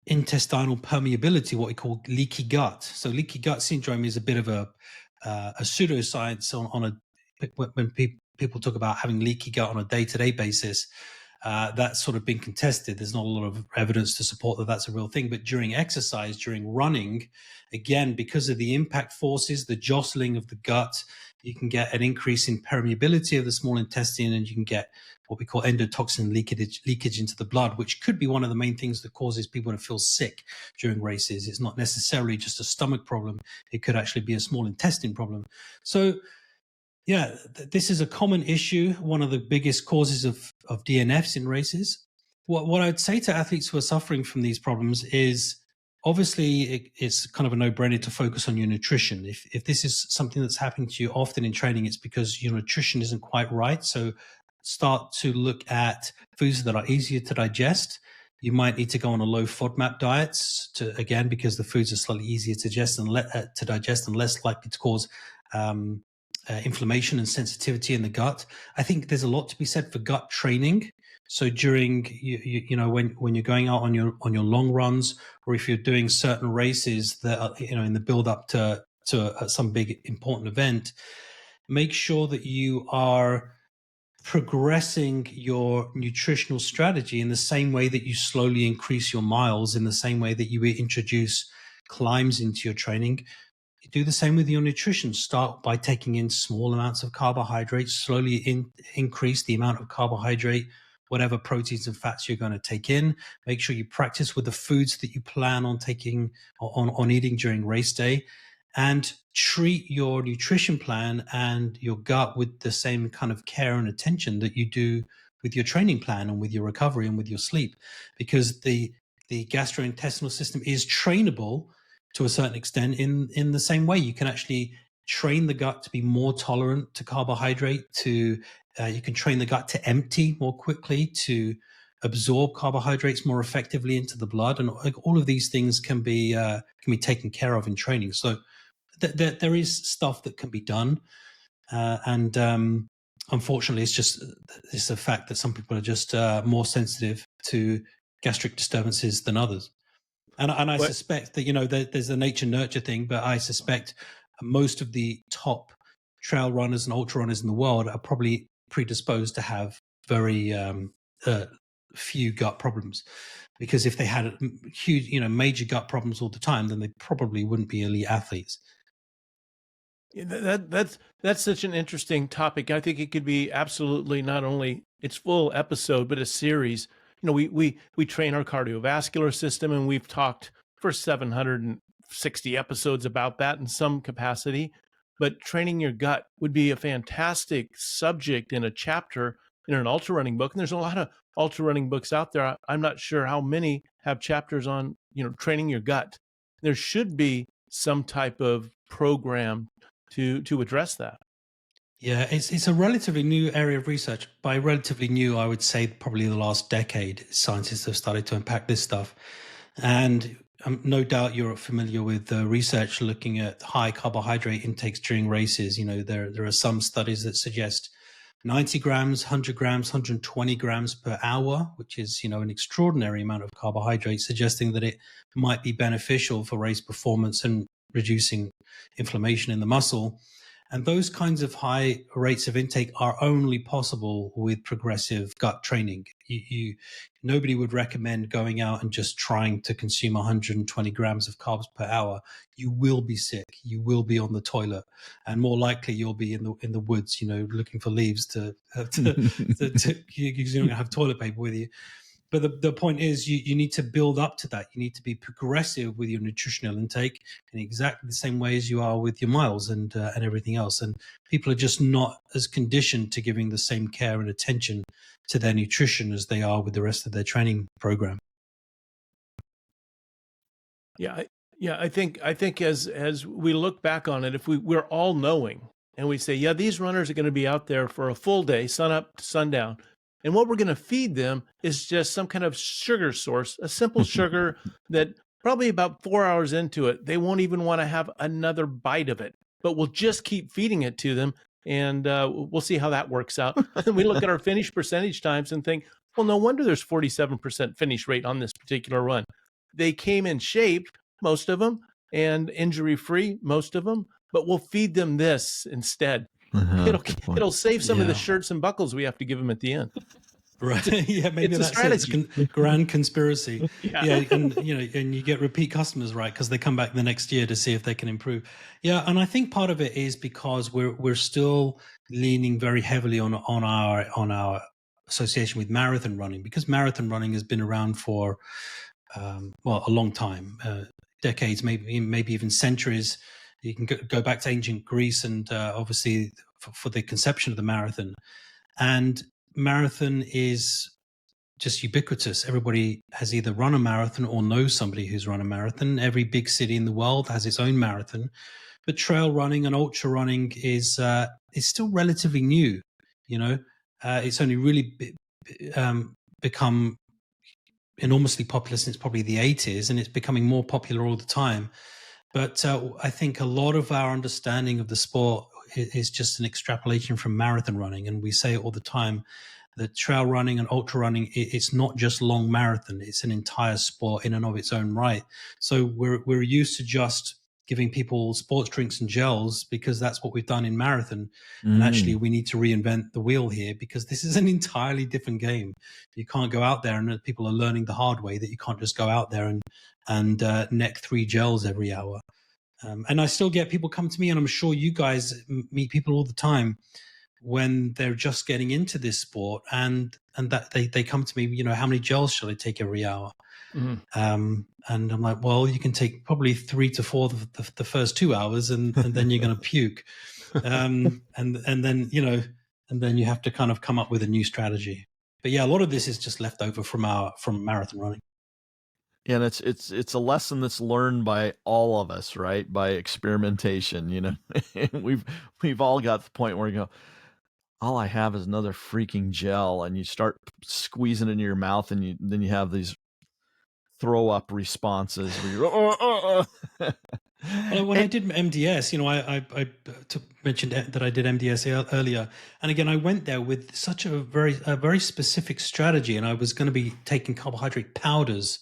intestinal permeability, what we call leaky gut. So leaky gut syndrome is a bit of a pseudoscience when people talk about having leaky gut on a day-to-day basis. That's sort of been contested. There's not a lot of evidence to support that that's a real thing. But during exercise, during running, again, because of the impact forces, the jostling of the gut, you can get an increase in permeability of the small intestine, and you can get what we call endotoxin leakage into the blood, which could be one of the main things that causes people to feel sick during races. It's not necessarily just a stomach problem. It could actually be a small intestine problem. So yeah, this is a common issue, one of the biggest causes of DNFs in races. What I'd say to athletes who are suffering from these problems is, obviously, it's kind of a no-brainer to focus on your nutrition. If this is something that's happening to you often in training, it's because your nutrition isn't quite right. So start to look at foods that are easier to digest. You might need to go on a low FODMAP diet because the foods are slightly easier to digest and less likely to cause inflammation and sensitivity in the gut. I think there's a lot to be said for gut training. So during when you're going out on your long runs, or if you're doing certain races that are in the build up to some big important event, make sure that you are progressing your nutritional strategy in the same way that you slowly increase your miles, in the same way that you introduce climbs into your training. You do the same with your nutrition. Start by taking in small amounts of carbohydrates, slowly increase the amount of carbohydrate, whatever proteins and fats you're going to take in. Make sure you practice with the foods that you plan on eating during race day, and treat your nutrition plan and your gut with the same kind of care and attention that you do with your training plan and with your recovery and with your sleep, because the gastrointestinal system is trainable to a certain extent in the same way. You can actually train the gut to be more tolerant to carbohydrate, you can train the gut to empty more quickly, to absorb carbohydrates more effectively into the blood, and all of these things can be taken care of in training. So there is stuff that can be done, and unfortunately, it's a fact that some people are just more sensitive to gastric disturbances than others. And I suspect that there's a nature nurture thing, but I suspect most of the top trail runners and ultra runners in the world are probably predisposed to have very few gut problems, because if they had huge, major gut problems all the time, then they probably wouldn't be elite athletes. That's such an interesting topic. I think it could be absolutely not only its full episode, but a series. We train our cardiovascular system, and we've talked for 760 episodes about that in some capacity. But training your gut would be a fantastic subject in a chapter in an ultra running book. And there's a lot of ultra running books out there. I'm not sure how many have chapters on, training your gut. There should be some type of program to address that. Yeah, it's a relatively new area of research. By relatively new, I would say probably the last decade, scientists have started to unpack this stuff. And no doubt you're familiar with the research looking at high carbohydrate intakes during races. There are some studies that suggest 90 grams, 100 grams, 120 grams per hour, which is, an extraordinary amount of carbohydrate, suggesting that it might be beneficial for race performance and reducing inflammation in the muscle. And those kinds of high rates of intake are only possible with progressive gut training. Nobody would recommend going out and just trying to consume 120 grams of carbs per hour. You will be sick. You will be on the toilet, and more likely you'll be in the woods, looking for leaves to you don't have toilet paper with you. But the point is, you need to build up to that. You need to be progressive with your nutritional intake in exactly the same way as you are with your miles and everything else. And people are just not as conditioned to giving the same care and attention to their nutrition as they are with the rest of their training program. Yeah, I think as we look back on it, if we're all knowing and we say, yeah, these runners are going to be out there for a full day, sun up to sundown. And what we're going to feed them is just some kind of sugar source, a simple sugar that probably about 4 hours into it, they won't even want to have another bite of it, but we'll just keep feeding it to them. And we'll see how that works out. And we look at our finish percentage times and think, well, no wonder there's 47% finish rate on this particular run. They came in shape, most of them, and injury-free, most of them, but we'll feed them this instead. It'll save some of the shirts and buckles we have to give them at the end. Right. Yeah, maybe it's a strategy. Grand conspiracy. Yeah. And you get repeat customers, right? Because they come back the next year to see if they can improve. Yeah, and I think part of it is because we're still leaning very heavily on our association with marathon running, because marathon running has been around for a long time, decades, maybe even centuries. You can go back to ancient Greece and obviously for the conception of the marathon. And marathon is just ubiquitous. Everybody has either run a marathon or knows somebody who's run a marathon. Every big city in the world has its own marathon. But trail running and ultra running is still relatively new. It's only really become enormously popular since probably the 80s, and it's becoming more popular all the time. But I think a lot of our understanding of the sport is just an extrapolation from marathon running. And we say it all the time, that trail running and ultra running, it's not just long marathon, it's an entire sport in and of its own right. So we're used to just giving people sports drinks and gels because that's what we've done in marathon. And actually we need to reinvent the wheel here, because this is an entirely different game. You can't go out there, and people are learning the hard way that you can't just go out there and neck 3 gels every hour. And I still get people come to me, and I'm sure you guys meet people all the time when they're just getting into this sport, and that they come to me, how many gels should I take every hour? And I'm like, well, you can take probably 3 to 4 the first 2 hours, and then you're going to puke. And then you have to kind of come up with a new strategy. But yeah, a lot of this is just left over from marathon running. And it's a lesson that's learned by all of us, right? By experimentation, we've all got to the point where we go, all I have is another freaking gel, and you start squeezing it into your mouth, and then you have these throw up responses where you're Well, when I and did MDS, mentioned that I did MDS earlier, and again, I went there with such a very specific strategy, and I was going to be taking carbohydrate powders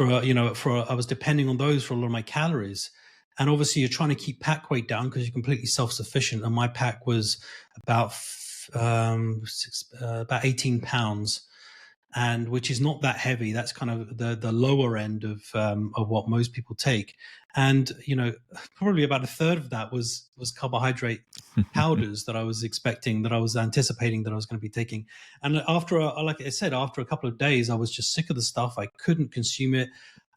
I was depending on those for a lot of my calories, and obviously you're trying to keep pack weight down because you're completely self sufficient, and my pack was about about 18 pounds, and which is not that heavy. That's kind of the lower end of what most people take. And probably about a third of that was carbohydrate powders that I was expecting, that I was anticipating that I was going to be taking. And like I said, after a couple of days, I was just sick of the stuff. I couldn't consume it.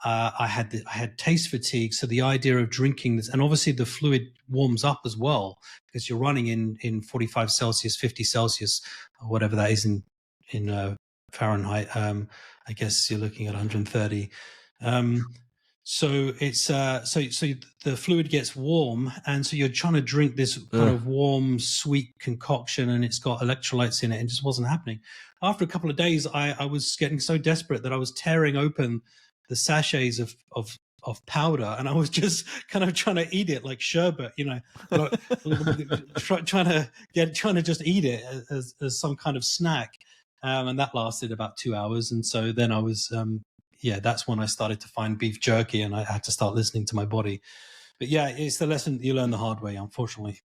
I had taste fatigue. So the idea of drinking this, and obviously the fluid warms up as well because you're running in 45 Celsius, 50 Celsius, or whatever that is in Fahrenheit. I guess you're looking at 130. So it's so the fluid gets warm, and so you're trying to drink this kind of warm, sweet concoction, and it's got electrolytes in it, and it just wasn't happening. After a couple of days, I was getting so desperate that I was tearing open the sachets of powder, and I was just kind of trying to eat it like sherbet, trying to just eat it as some kind of snack. And that lasted about 2 hours. And so then I was, that's when I started to find beef jerky, and I had to start listening to my body. But yeah, it's the lesson you learn the hard way, unfortunately.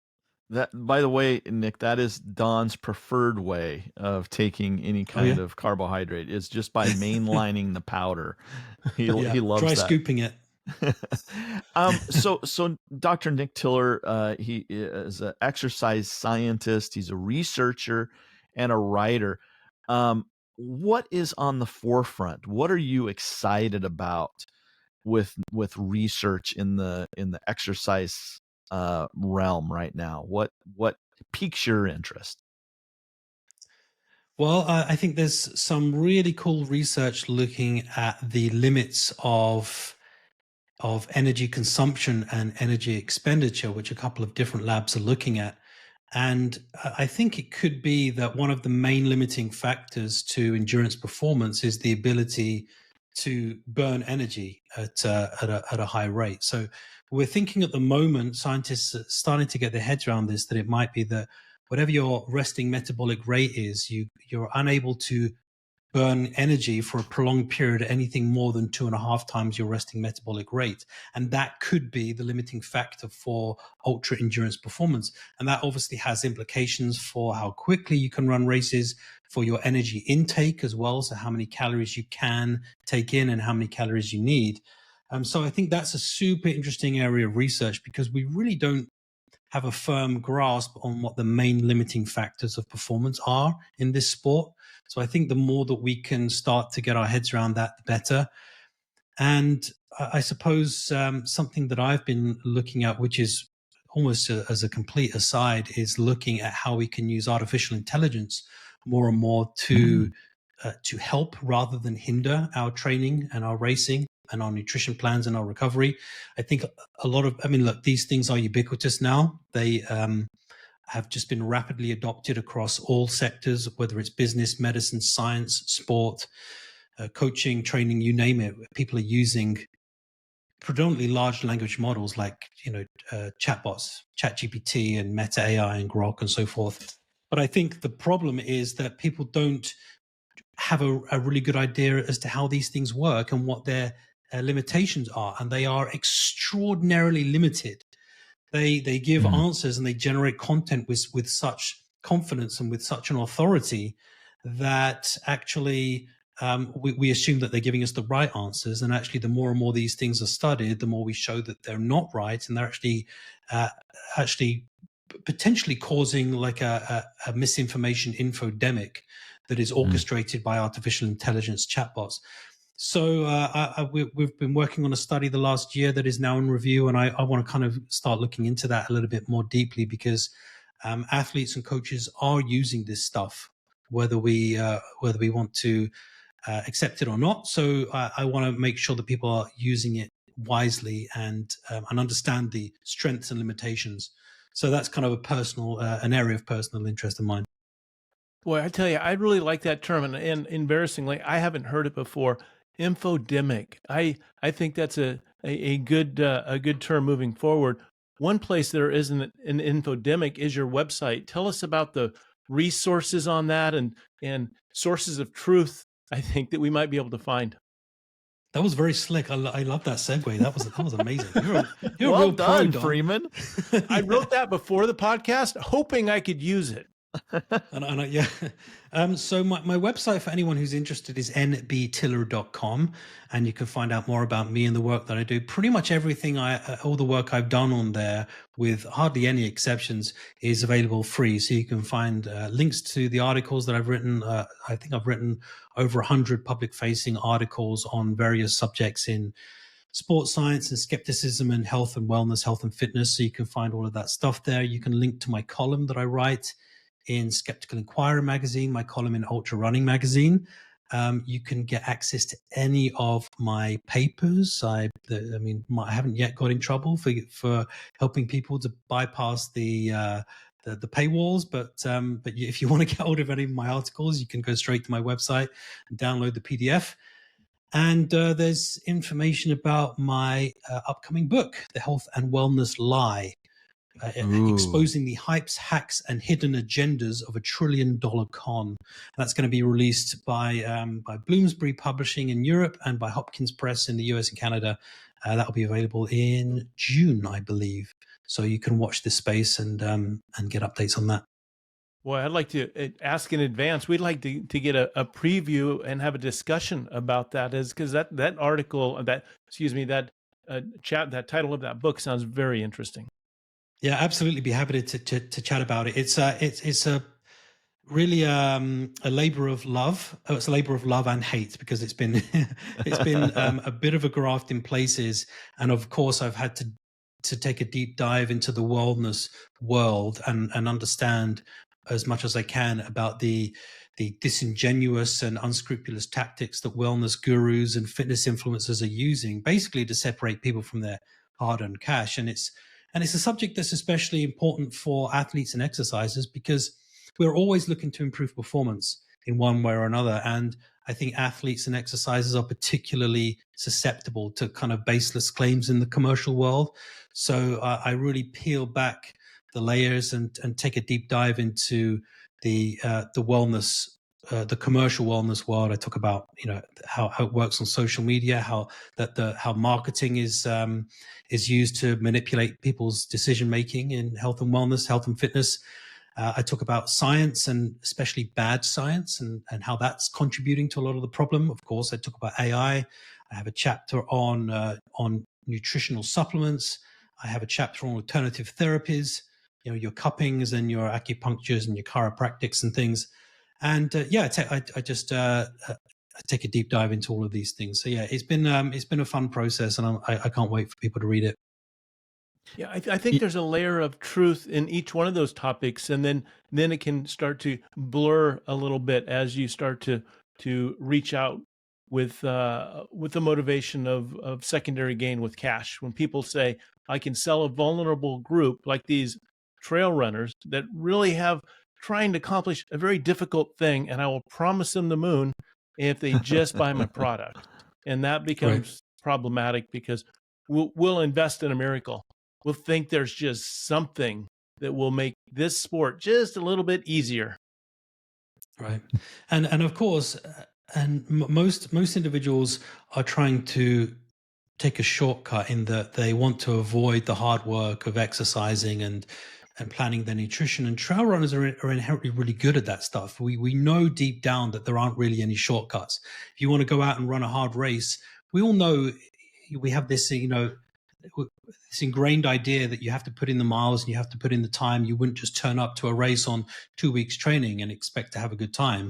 that, by the way, Nick, that is Don's preferred way of taking any Oh yeah, kind of carbohydrate is just by mainlining the powder. He yeah. he loves Try that. scooping it. So Dr. Nick Tiller, he is an exercise scientist. He's a researcher and a writer. What is on the forefront? What are you excited about with research in the exercise realm right now? What piques your interest? Well, I think there's some really cool research looking at the limits of energy consumption and energy expenditure, which a couple of different labs are looking at. And I think it could be that one of the main limiting factors to endurance performance is the ability to burn energy at a high rate. So we're thinking at the moment, scientists are starting to get their heads around this, that it might be that whatever your resting metabolic rate is, you're unable to burn energy for a prolonged period, anything more than 2.5 times your resting metabolic rate. And that could be the limiting factor for ultra endurance performance. And that obviously has implications for how quickly you can run races, for your energy intake as well. So how many calories you can take in and how many calories you need. So I think that's a super interesting area of research, because we really don't have a firm grasp on what the main limiting factors of performance are in this sport. So I think the more that we can start to get our heads around that, the better. And I suppose something that I've been looking at, which is almost as a complete aside, is looking at how we can use artificial intelligence more and more to help rather than hinder our training and our racing and our nutrition plans and our recovery. I think look, these things are ubiquitous now. They have just been rapidly adopted across all sectors, whether it's business, medicine, science, sport, coaching, training, you name it. People are using predominantly large language models like, chatbots, ChatGPT and Meta AI and Grok and so forth. But I think the problem is that people don't have a really good idea as to how these things work and what their limitations are. And they are extraordinarily limited. They give answers and they generate content with such confidence and with such an authority that actually we assume that they're giving us the right answers. And actually, the more and more these things are studied, the more we show that they're not right, and they're actually potentially causing like a misinformation infodemic that is orchestrated by artificial intelligence chatbots. So we've been working on a study the last year that is now in review, and I want to kind of start looking into that a little bit more deeply, because athletes and coaches are using this stuff, whether we want to accept it or not. So I want to make sure that people are using it wisely and understand the strengths and limitations. So that's kind of an area of personal interest of mine. Boy, I tell you, I really like that term, and embarrassingly, I haven't heard it before. Infodemic. I think that's a good term moving forward. One place there isn't an infodemic is your website. Tell us about the resources on that and sources of truth. I think that we might be able to find. That was very slick. I love that segue. That was amazing. You're a Well real pro, done, Don. Freeman. I wrote that before the podcast, hoping I could use it. Yeah. So my website for anyone who's interested is nbtiller.com, and you can find out more about me and the work that I do. Pretty much everything all the work I've done on there, with hardly any exceptions, is available free. So you can find links to the articles that I've written. I think I've written over 100 public-facing articles on various subjects in sports science and skepticism and health and wellness, health and fitness. So you can find all of that stuff there. You can link to my column that I write in Skeptical Inquirer magazine, my column in Ultra Running magazine. You can get access to any of my papers. I haven't yet got in trouble for helping people to bypass the paywalls, but if you want to get hold of any of my articles, you can go straight to my website and download the PDF. And there's information about my upcoming book, The Health and Wellness Lie. Exposing the hypes, hacks, and hidden agendas of $1 trillion con. That's going to be released by Bloomsbury Publishing in Europe and by Hopkins Press in the US and Canada. That'll be available in June, I believe. So you can watch this space and get updates on that. Boy, I'd like to ask in advance. We'd like to get a preview and have a discussion about that, because that article, that title of that book sounds very interesting. Yeah, absolutely. Be happy to chat about it. It's a really a labor of love. Oh, it's a labor of love and hate, because it's been a bit of a graft in places, and of course I've had to take a deep dive into the wellness world and understand as much as I can about the disingenuous and unscrupulous tactics that wellness gurus and fitness influencers are using, basically to separate people from their hard-earned cash. And it's a subject that's especially important for athletes and exercisers, because we're always looking to improve performance in one way or another. And I think athletes and exercisers are particularly susceptible to kind of baseless claims in the commercial world. So I really peel back the layers and take a deep dive into the wellness, the commercial wellness world. I talk about how it works on social media, how marketing is used to manipulate people's decision making in health and wellness, health and fitness. I talk about science, and especially bad science, and how that's contributing to a lot of the problem. Of course, I talk about AI. I have a chapter on nutritional supplements. I have a chapter on alternative therapies, your cuppings and your acupunctures and your chiropractics and things. And I take a deep dive into all of these things. So yeah, it's been a fun process, and I can't wait for people to read it. Yeah, I think there's a layer of truth in each one of those topics, and then it can start to blur a little bit as you start to reach out with the motivation of secondary gain with cash. When people say, I can sell a vulnerable group like these trail runners that really have trying to accomplish a very difficult thing, and I will promise them the moon if they just buy my product. And that becomes problematic, because we'll invest in a miracle. We'll think there's just something that will make this sport just a little bit easier. Right. And of course, and most individuals are trying to take a shortcut in that they want to avoid the hard work of exercising and planning their nutrition. And trail runners are inherently really good at that stuff. We know deep down that there aren't really any shortcuts. If you want to go out and run a hard race, we all know we have this, this ingrained idea that you have to put in the miles and you have to put in the time. You wouldn't just turn up to a race on 2 weeks training and expect to have a good time.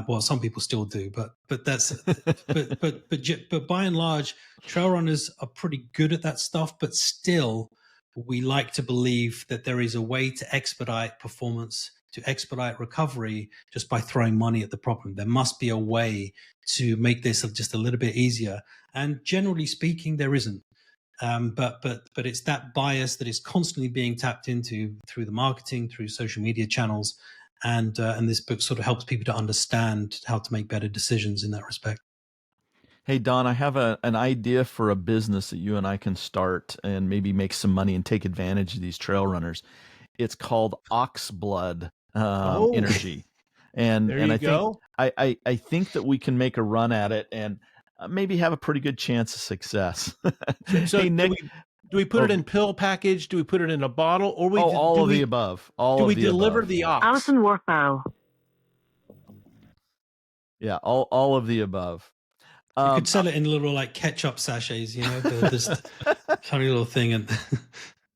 Well, some people still do, but that's but by and large, trail runners are pretty good at that stuff. But still, we like to believe that there is a way to expedite performance, to expedite recovery, just by throwing money at the problem. There must be a way to make this just a little bit easier. And generally speaking, there isn't. But it's that bias that is constantly being tapped into through the marketing, through social media channels, and this book sort of helps people to understand how to make better decisions in that respect. Hey, Don, I have an idea for a business that you and I can start and maybe make some money and take advantage of these trail runners. It's called Ox Blood Oh, Energy. And there you I think go. I think that we can make a run at it and maybe have a pretty good chance of success. So Hey, Nick. do we put it Oh, in pill package? Do we put it in a bottle, or all do of the we above. All of the deliver above. the ox? Alison Warfow. Yeah, all of the above. You could sell it in little like ketchup sachets, this funny little thing and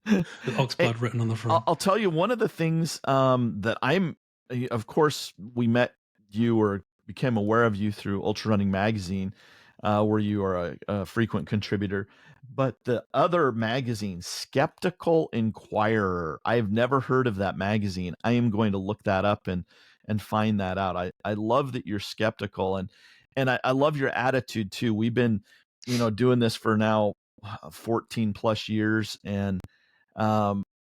with ox blood written on the front. I'll tell you one of the things that of course, we met you or became aware of you through Ultra Running Magazine, where you are a frequent contributor. But the other magazine, Skeptical Inquirer, I've never heard of that magazine. I am going to look that up and find that out. I love that you're skeptical, and I love your attitude too. We've been, doing this for now 14 plus years, and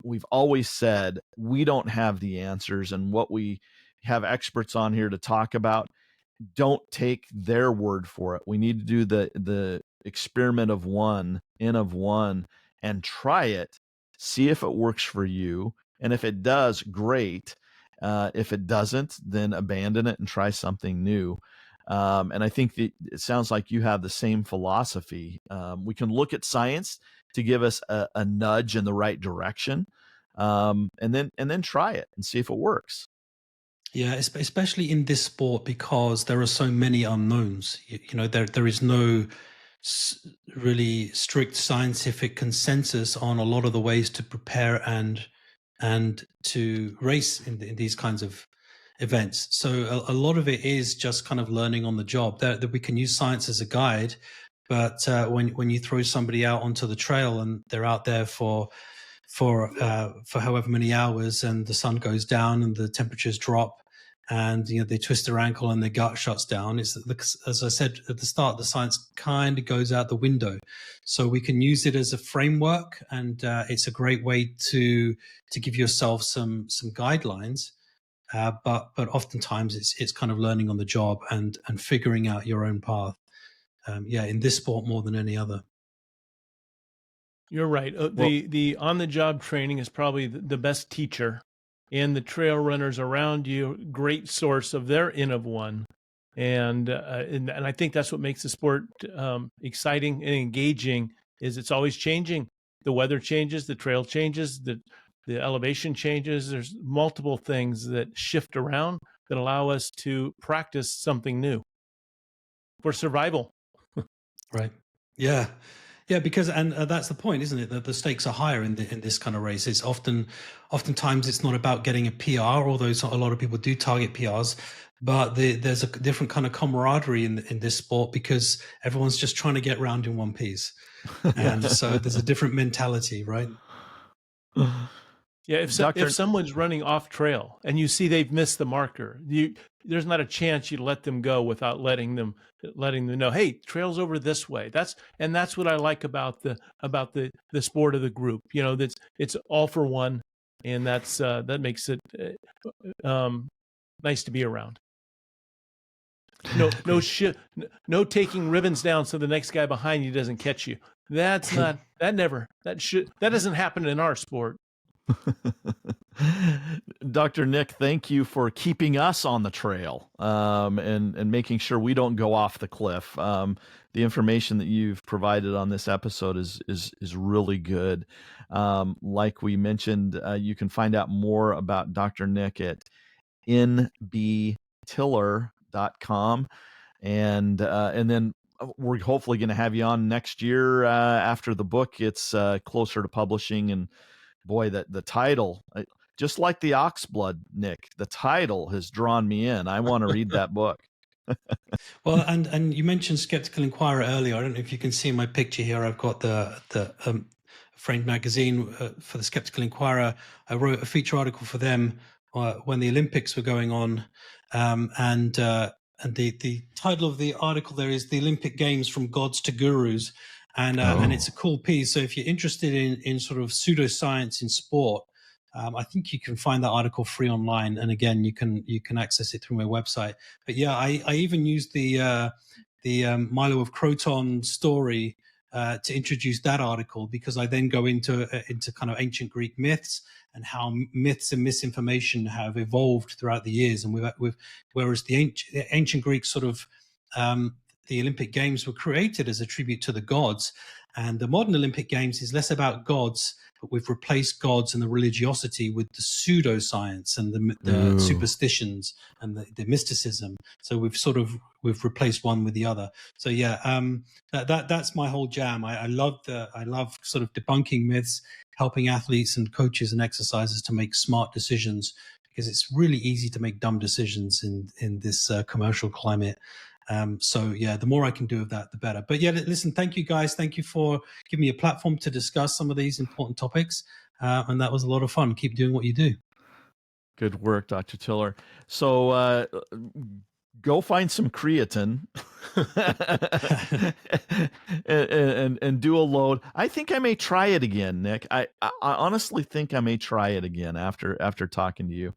we've always said we don't have the answers, and what we have experts on here to talk about, don't take their word for it. We need to do the experiment of one, and try it, see if it works for you, and if it does, great. If it doesn't, then abandon it and try something new. And I think that it sounds like you have the same philosophy. We can look at science to give us a nudge in the right direction, and then try it and see if it works. Yeah, especially in this sport, because there are so many unknowns. There is no really strict scientific consensus on a lot of the ways to prepare and to race in these kinds of events. So a lot of it is just kind of learning on the job. That we can use science as a guide, but when you throw somebody out onto the trail and they're out there for however many hours, and the sun goes down and the temperatures drop, and they twist their ankle and their gut shuts down, as I said at the start, the science kind of goes out the window. So we can use it as a framework, and it's a great way to give yourself some guidelines. But oftentimes it's kind of learning on the job and figuring out your own path. In this sport more than any other. You're right. The on-the-job training is probably the best teacher, and the trail runners around you, great source of their N of one, and I think that's what makes the sport exciting and engaging. Is it's always changing. The weather changes, the trail changes, the elevation changes. There's multiple things that shift around that allow us to practice something new for survival. Right. Yeah. Yeah, because that's the point, isn't it? That the stakes are higher in this kind of race. It's oftentimes it's not about getting a PR, although a lot of people do target PRs. But there's a different kind of camaraderie in this sport, because everyone's just trying to get round in one piece, and so there's a different mentality, right? Yeah, if someone's running off trail and you see they've missed the marker, there's not a chance you let them go without letting them know, hey, trail's over this way. That's what I like about the sport of the group. It's all for one, and that makes it nice to be around. No taking ribbons down so the next guy behind you doesn't catch you. That doesn't happen in our sport. Dr. Nick, thank you for keeping us on the trail, and making sure we don't go off the cliff. The information that you've provided on this episode is really good. Like we mentioned, you can find out more about Dr. Nick at nbtiller.com, and then we're hopefully going to have you on next year after the book gets closer to publishing. And boy, the title, just like the ox blood, Nick, the title has drawn me in. I want to read that book. Well, and you mentioned Skeptical Inquirer earlier. I don't know if you can see my picture here. I've got the framed magazine for the Skeptical Inquirer. I wrote a feature article for them when the Olympics were going on, and the title of the article there is "The Olympic Games from Gods to Gurus." And it's a cool piece. So if you're interested in sort of pseudoscience in sport, I think you can find that article free online, and again, you can access it through my website. But yeah, I even used the Milo of Croton story to introduce that article, because I then go into kind of ancient Greek myths and how myths and misinformation have evolved throughout the years. And whereas the ancient Greeks sort of the Olympic Games were created as a tribute to the gods, and the modern Olympic Games is less about gods, but we've replaced gods and the religiosity with the pseudoscience and the superstitions and the mysticism. So we've replaced one with the other. So yeah, that's my whole jam. I love sort of debunking myths, helping athletes and coaches and exercisers to make smart decisions, because it's really easy to make dumb decisions in this commercial climate. So yeah, the more I can do of that, the better. But yeah, listen, thank you guys. Thank you for giving me a platform to discuss some of these important topics. And that was a lot of fun. Keep doing what you do. Good work, Dr. Tiller. So go find some creatine and do a load. I think I may try it again, Nick. I honestly think I may try it again after talking to you.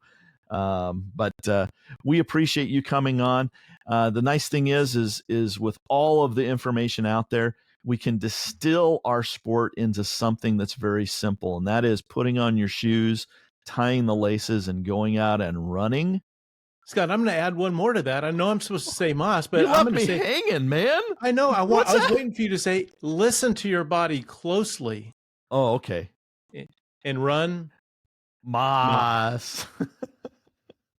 But we appreciate you coming on. The nice thing is with all of the information out there, we can distill our sport into something that's very simple, and that is putting on your shoes, tying the laces, and going out and running. Scott, I'm going to add one more to that. I know I'm supposed to say Moss, but you I'm left going to me say hanging, man. I know. I was waiting for you to say, listen to your body closely. Oh, okay. And run Moss.